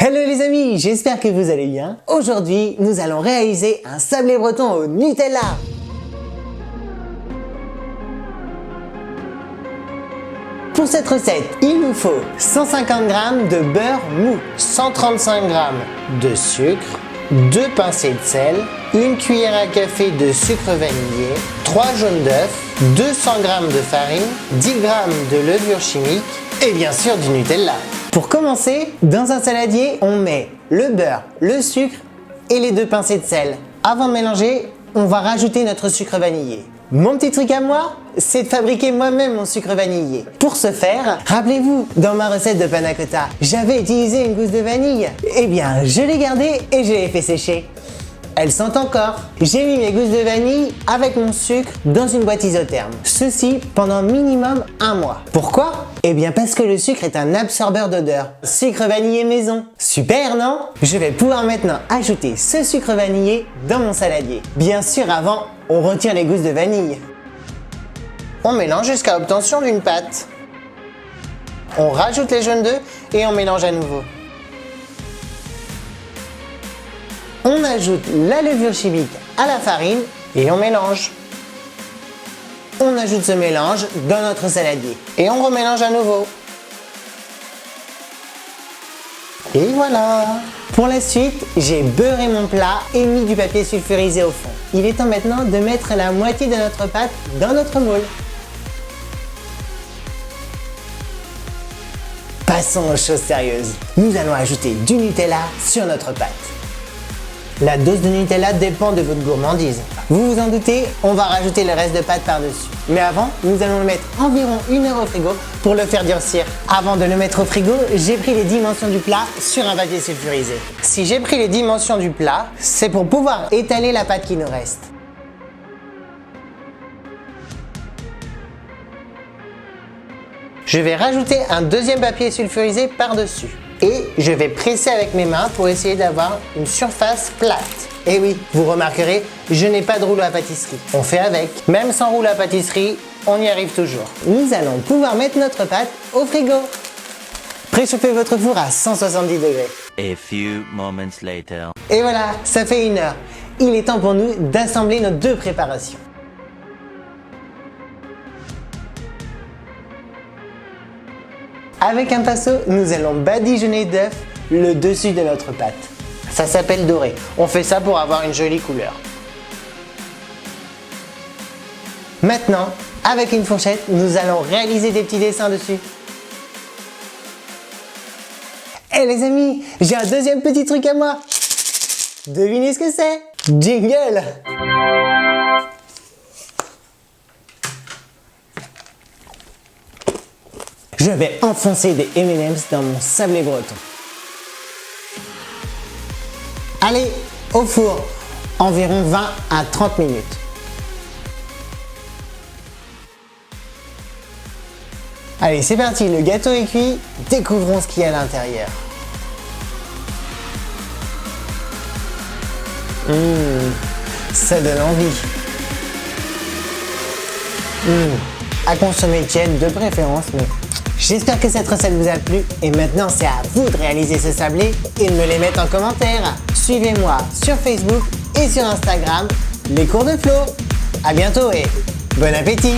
Hello les amis, j'espère que vous allez bien. Aujourd'hui, nous allons réaliser un sablé breton au Nutella. Pour cette recette, il nous faut 150 g de beurre mou, 135 g de sucre, 2 pincées de sel, une cuillère à café de sucre vanillé, 3 jaunes d'œufs, 200 g de farine, 10 g de levure chimique et bien sûr du Nutella. Pour commencer, dans un saladier, on met le beurre, le sucre et les 2 pincées de sel. Avant de mélanger, on va rajouter notre sucre vanillé. Mon petit truc à moi, c'est de fabriquer moi-même mon sucre vanillé. Pour ce faire, rappelez-vous, dans ma recette de panna cotta, j'avais utilisé une gousse de vanille. Eh bien, je l'ai gardée et je l'ai fait sécher. Elle sent encore. J'ai mis mes gousses de vanille avec mon sucre dans une boîte isotherme. Ceci pendant minimum 1 mois. Pourquoi? Eh bien parce que le sucre est un absorbeur d'odeur. Sucre vanillé maison. Super, non? Je vais pouvoir maintenant ajouter ce sucre vanillé dans mon saladier. Bien sûr, avant, on retire les gousses de vanille. On mélange jusqu'à obtention d'une pâte. On rajoute les jaunes d'œufs et on mélange à nouveau. On ajoute la levure chimique à la farine et on mélange. On ajoute ce mélange dans notre saladier et on remélange à nouveau. Et voilà! Pour la suite, j'ai beurré mon plat et mis du papier sulfurisé au fond. Il est temps maintenant de mettre la moitié de notre pâte dans notre moule. Passons aux choses sérieuses. Nous allons ajouter du Nutella sur notre pâte. La dose de Nutella dépend de votre gourmandise. Vous vous en doutez, on va rajouter le reste de pâte par-dessus. Mais avant, nous allons le mettre environ 1 heure au frigo pour le faire durcir. Avant de le mettre au frigo, j'ai pris les dimensions du plat sur un papier sulfurisé. Si j'ai pris les dimensions du plat, c'est pour pouvoir étaler la pâte qui nous reste. Je vais rajouter un deuxième papier sulfurisé par-dessus. Et je vais presser avec mes mains pour essayer d'avoir une surface plate. Et oui, vous remarquerez, je n'ai pas de rouleau à pâtisserie. On fait avec. Même sans rouleau à pâtisserie, on y arrive toujours. Nous allons pouvoir mettre notre pâte au frigo. Préchauffez votre four à 170 degrés. A few moments later. Et voilà, ça fait 1 heure. Il est temps pour nous d'assembler nos 2 préparations. Avec un pinceau, nous allons badigeonner d'œufs le dessus de notre pâte. Ça s'appelle dorer. On fait ça pour avoir une jolie couleur. Maintenant, avec une fourchette, nous allons réaliser des petits dessins dessus. Eh les amis, j'ai un deuxième petit truc à moi. Devinez ce que c'est? Jingle! Je vais enfoncer des M&M's dans mon sablé breton. Allez, au four, environ 20 à 30 minutes. Allez, c'est parti, le gâteau est cuit, découvrons ce qu'il y a à l'intérieur. Ça donne envie. À consommer tiède de préférence, mais... J'espère que cette recette vous a plu et maintenant c'est à vous de réaliser ce sablé et de me les mettre en commentaire. Suivez-moi sur Facebook et sur Instagram, les cours de Flo. À bientôt et bon appétit!